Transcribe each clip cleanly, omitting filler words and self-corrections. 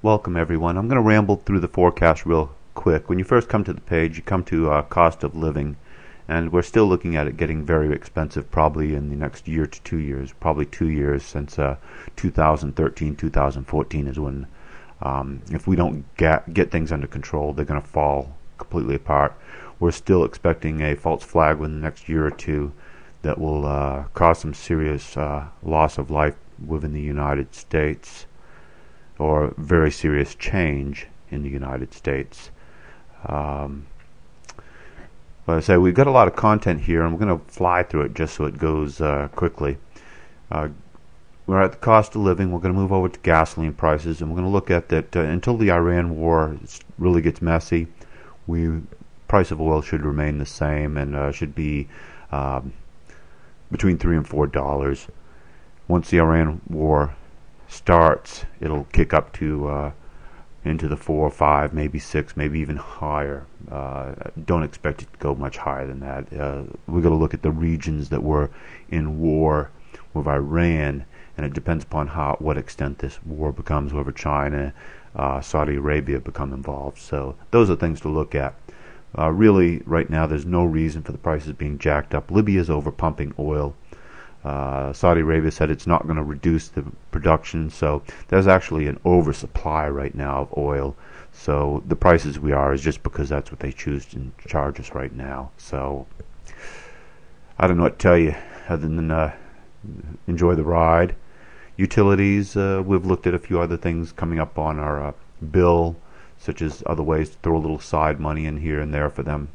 Welcome everyone. I'm going to ramble through the forecast real quick. When you first come to the page, you come to cost of living, and we're still looking at it getting very expensive probably in the next year to 2 years, probably 2 years since 2013, 2014 is when, if we don't get things under control, they're going to fall completely apart. We're still expecting a false flag within the next year or two that will cause some serious loss of life within the United States, or very serious change in the United States. But I say we've got a lot of content here, and we're going to fly through it just so it goes quickly. We're at the cost of living. We're going to move over to gasoline prices, and we're going to look at that until the Iran war really gets messy. Price of oil should remain the same, and should be between $3 and $4. Once the Iran war starts, it'll kick up to into the 4 or 5, maybe 6, maybe even higher. Don't expect it to go much higher than that. We're going to look at the regions that were in war with Iran, and it depends upon what extent this war becomes, whether China, Saudi Arabia become involved. So those are things to look at. Really, right now, there's no reason for the prices being jacked up. Libya is overpumping oil. Saudi Arabia said it's not going to reduce the production, so there's actually an oversupply right now of oil. So the prices we are is just because that's what they choose to charge us right now. So I don't know what to tell you other than enjoy the ride. Utilities, we've looked at a few other things coming up on our bill, such as other ways to throw a little side money in here and there for them,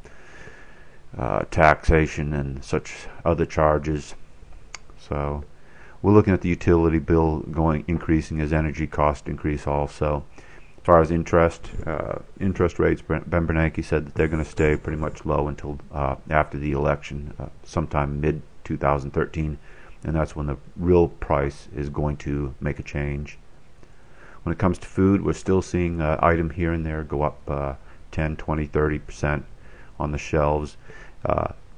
taxation and such other charges. So we're looking at the utility bill increasing as energy costs increase also. As far as interest rates, Ben Bernanke said that they're going to stay pretty much low until after the election, sometime mid-2013, and that's when the real price is going to make a change. When it comes to food, we're still seeing item here and there go up 10, 20, 30% on the shelves.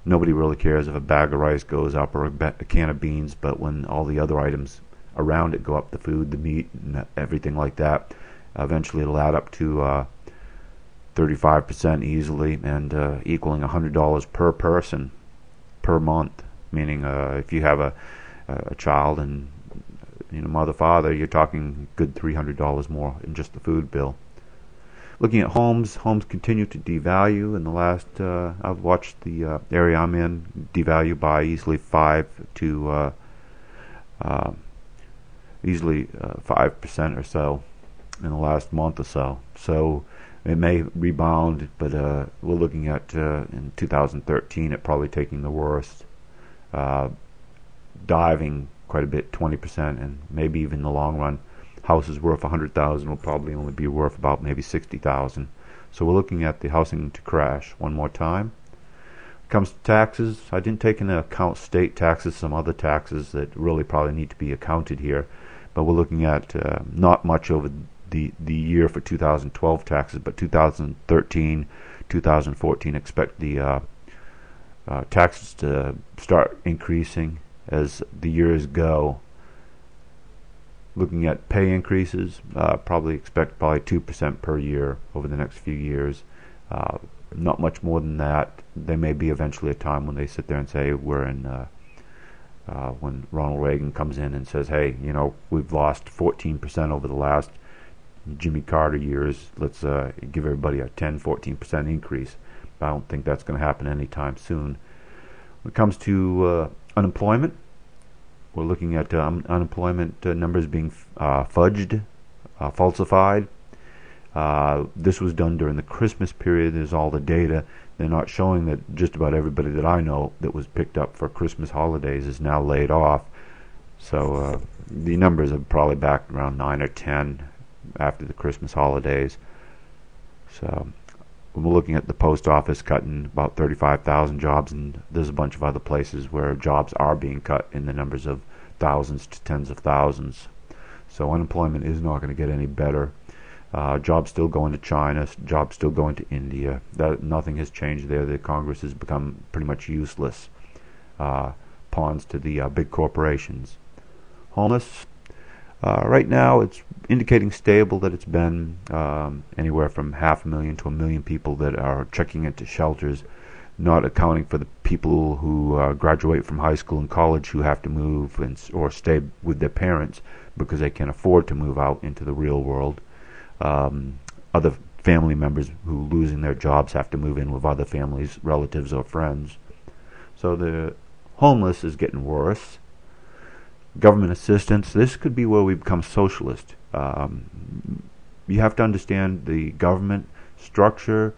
Nobody really cares if a bag of rice goes up or a can of beans, but when all the other items around it go up, the food, the meat, and everything like that, eventually it'll add up to 35% easily, and equaling $100 per person per month. Meaning, if you have a child and mother, father, you're talking good $300 more in just the food bill. Looking at homes continue to devalue. In the last, I've watched the area I'm in devalue by easily 5% or so in the last month or so. So it may rebound, but we're looking at in 2013 it probably taking the worst, diving quite a bit, 20%, and maybe even in the long run. Houses worth $100,000 will probably only be worth about maybe $60,000. So we're looking at the housing to crash one more time. When it comes to taxes, I didn't take into account state taxes, some other taxes that really probably need to be accounted here, but we're looking at not much over the year for 2012 taxes, but 2013, 2014, expect the taxes to start increasing as the years go. Looking at pay increases, probably expect 2% per year over the next few years. Not much more than that. There may be eventually a time when they sit there and say we're in, when Ronald Reagan comes in and says, hey, we've lost 14% over the last Jimmy Carter years. Let's give everybody a 10-14% increase. But I don't think that's going to happen anytime soon. When it comes to unemployment, we're looking at unemployment numbers being fudged, falsified. This was done during the Christmas period. There's all the data. They're not showing that just about everybody that I know that was picked up for Christmas holidays is now laid off. So the numbers are probably back around 9 or 10 after the Christmas holidays. So we're looking at the post office cutting about 35,000 jobs, and there's a bunch of other places where jobs are being cut in the numbers of thousands to tens of thousands. So unemployment is not going to get any better. Jobs still going to China, jobs still going to India. Nothing has changed there. The Congress has become pretty much useless pawns to the big corporations. Homeless, Right now, it's indicating stable that it's been anywhere from 500,000 to 1,000,000 people that are checking into shelters, not accounting for the people who graduate from high school and college who have to move or stay with their parents because they can't afford to move out into the real world. Other family members who losing their jobs have to move in with other families, relatives, or friends. So the homeless is getting worse. Government assistance, this could be where we become socialist. You have to understand the government structure,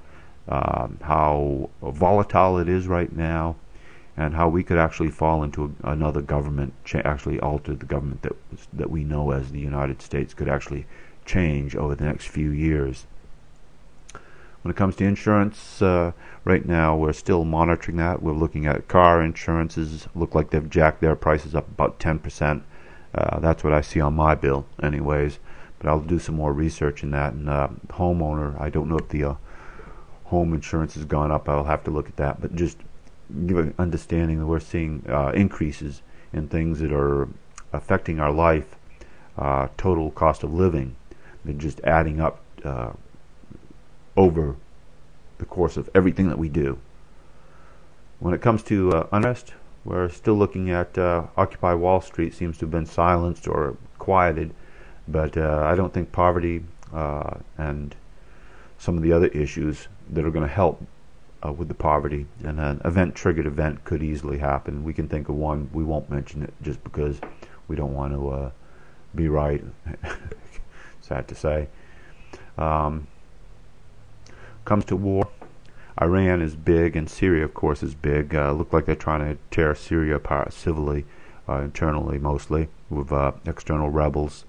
how volatile it is right now, and how we could actually fall into another government, actually alter the government that we know as the United States could actually change over the next few years. When it comes to insurance, right now we're still monitoring that. We're looking at car insurances. Look like they've jacked their prices up about 10%. That's what I see on my bill anyways. But I'll do some more research in that. And homeowner, I don't know if the home insurance has gone up. I'll have to look at that. But just give an understanding that we're seeing increases in things that are affecting our life, total cost of living. They're just adding up over the course of everything that we do. When it comes to unrest, we're still looking at Occupy Wall Street seems to have been silenced or quieted, but I don't think poverty and some of the other issues that are going to help with the poverty, and an event-triggered event could easily happen. We can think of one. We won't mention it just because we don't want to be right. Sad to say. Comes to war, Iran is big, and Syria, of course, is big. Look like they're trying to tear Syria apart civilly, internally mostly, with external rebels.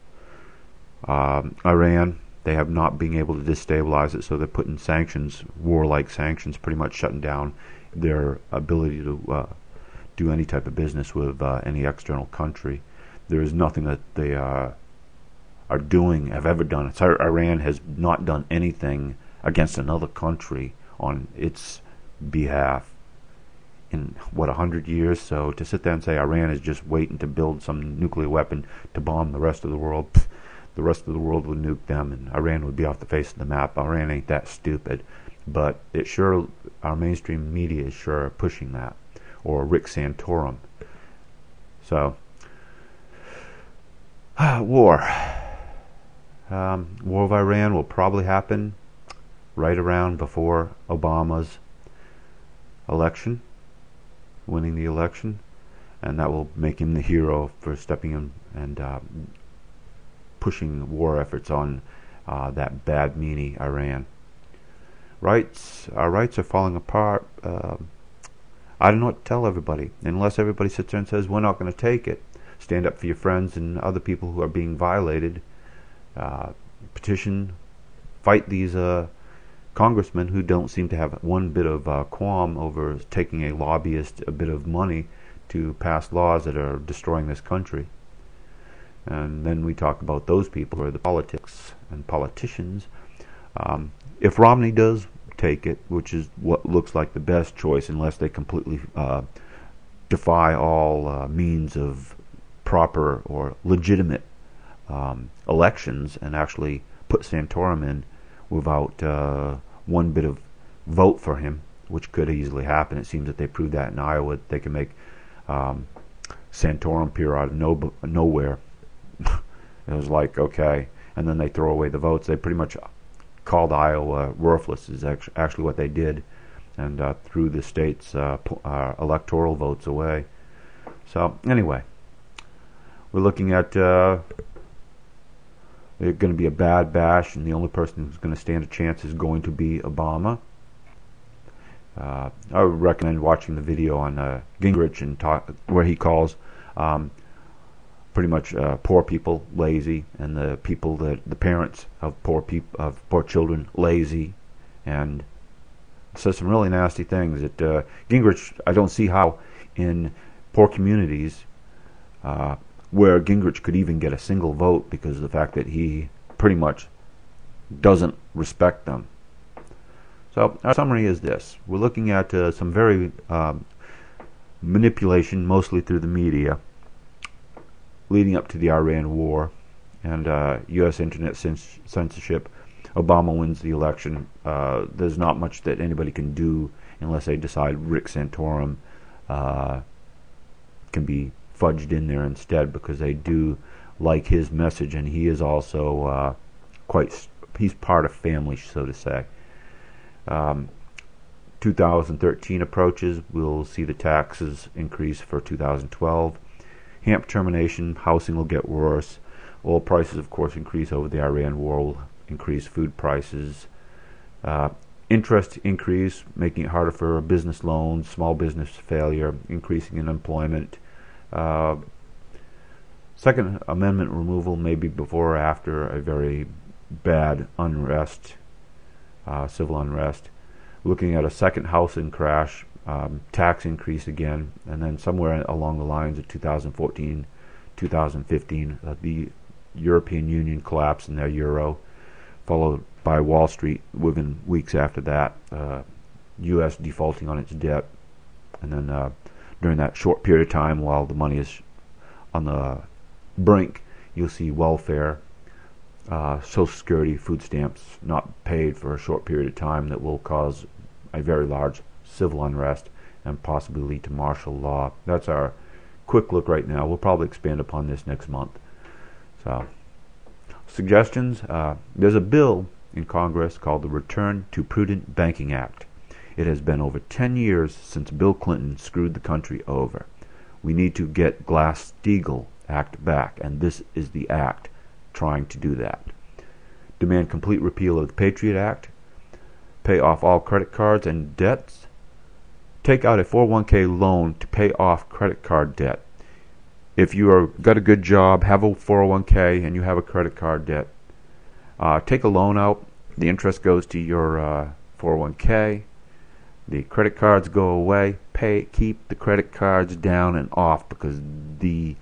Iran, they have not been able to destabilize it, so they're putting sanctions, warlike sanctions, pretty much shutting down their ability to do any type of business with any external country. There is nothing that they are doing, have ever done. Iran has not done anything against another country on its behalf in 100 years. So to sit there and say Iran is just waiting to build some nuclear weapon to bomb the rest of the world, the rest of the world would nuke them and Iran would be off the face of the map. Iran ain't that stupid, but it sure, our mainstream media is sure pushing that, or Rick Santorum. So war of Iran will probably happen right around before Obama's election, winning the election, and that will make him the hero for stepping in and pushing war efforts on that bad, meanie Iran. Our rights are falling apart. I don't know what to tell everybody, unless everybody sits there and says, we're not going to take it. Stand up for your friends and other people who are being violated. Petition, fight these congressmen who don't seem to have one bit of qualm over taking a lobbyist a bit of money to pass laws that are destroying this country. And then we talk about those people who are the politics and politicians. If Romney does take it, which is what looks like the best choice, unless they completely defy all means of proper or legitimate elections and actually put Santorum in without one bit of vote for him, which could easily happen. It seems that they proved that in Iowa. They can make Santorum appear out of nowhere. It was like, okay, and then they throw away the votes. They pretty much called Iowa worthless is actually what they did, and threw the state's electoral votes away. So anyway, we're looking at there's going to be a bad bash, and the only person who's going to stand a chance is going to be Obama. I would recommend watching the video on Gingrich and where he calls pretty much poor people lazy, and the people that the parents of poor children lazy, and says some really nasty things. That Gingrich, I don't see how in poor communities where Gingrich could even get a single vote because of the fact that he pretty much doesn't respect them. So our summary is this. We're looking at some very manipulation, mostly through the media, leading up to the Iran war. and U.S. internet censorship. Obama wins the election. There's not much that anybody can do unless they decide Rick Santorum can be fudged in there instead, because they do like his message, and he is also he's part of family, so to say. 2013 approaches. We'll see the taxes increase for 2012. Hamp termination, housing will get worse. Oil prices, of course, increase over the Iran war, will increase food prices. Interest increase, making it harder for business loans, small business failure, increasing unemployment. Second Amendment removal, maybe before or after a very bad unrest, civil unrest. Looking at a second housing crash, tax increase again, and then somewhere along the lines of 2014, 2015, the European Union collapse in their euro, followed by Wall Street within weeks after that, U.S. defaulting on its debt, and then during that short period of time while the money is on the brink, you'll see welfare, Social Security, food stamps not paid for a short period of time that will cause a very large civil unrest and possibly lead to martial law. That's our quick look right now. We'll probably expand upon this next month. So, suggestions. There's a bill in Congress called the Return to Prudent Banking Act. It has been over 10 years since Bill Clinton screwed the country over. We need to get Glass-Steagall Act back, and this is the act trying to do that. Demand complete repeal of the Patriot Act. Pay off all credit cards and debts. Take out a 401k loan to pay off credit card debt. If you are got a good job, have a 401k, and you have a credit card debt, take a loan out. The interest goes to your 401k. The credit cards go away. Keep the credit cards down and off, because the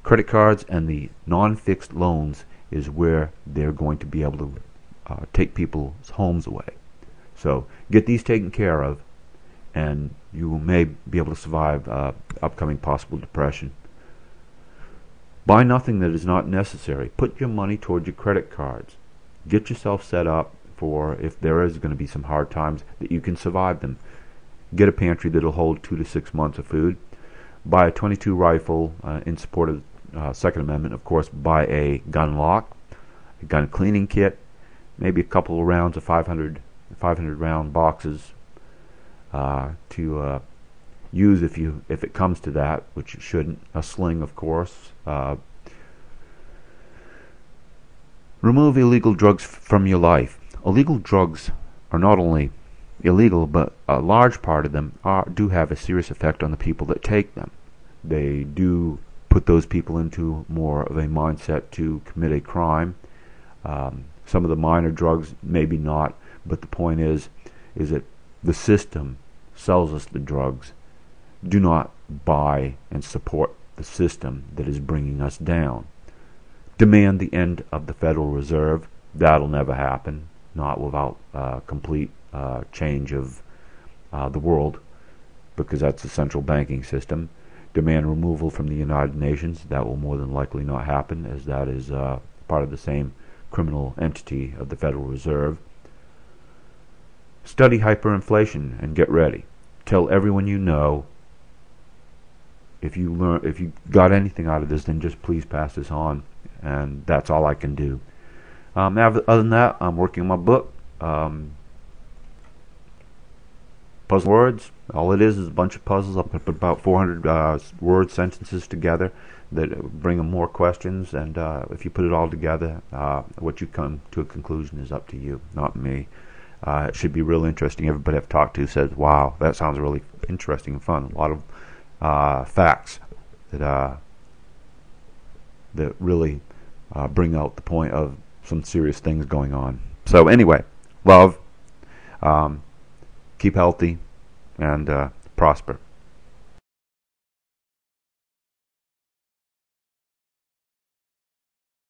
credit cards and the non-fixed loans is where they're going to be able to take people's homes away. So get these taken care of, and you may be able to survive upcoming possible depression. Buy nothing that is not necessary. Put your money toward your credit cards. Get yourself set up for if there is going to be some hard times that you can survive them. Get a pantry that'll hold 2 to 6 months of food. Buy a .22 rifle in support of Second Amendment. Of course, buy a gun lock, a gun cleaning kit, maybe a couple of rounds of 500 round boxes to use if it comes to that, which it shouldn't. A sling, of course. Remove illegal drugs from your life. Illegal drugs are not only illegal, but a large part of them do have a serious effect on the people that take them. They do put those people into more of a mindset to commit a crime. Some of the minor drugs, maybe not, but the point is that the system sells us the drugs. Do not buy and support the system that is bringing us down. Demand the end of the Federal Reserve. That'll never happen, not without complete change of the world, because that's the central banking system. Demand removal from the United Nations. That will more than likely not happen, as that is part of the same criminal entity of the Federal Reserve. Study hyperinflation and get ready. Tell everyone you know. If you got anything out of this, then just please pass this on, and that's all I can do. Other than that, I'm working on my book. Puzzle words. All it is a bunch of puzzles. I'll put about 400 word sentences together that bring them more questions, and if you put it all together, what you come to a conclusion is up to you, not me. It should be real interesting. Everybody I've talked to says, wow, that sounds really interesting and fun. A lot of facts that really bring out the point of some serious things going on. So anyway, love, keep healthy, and prosper.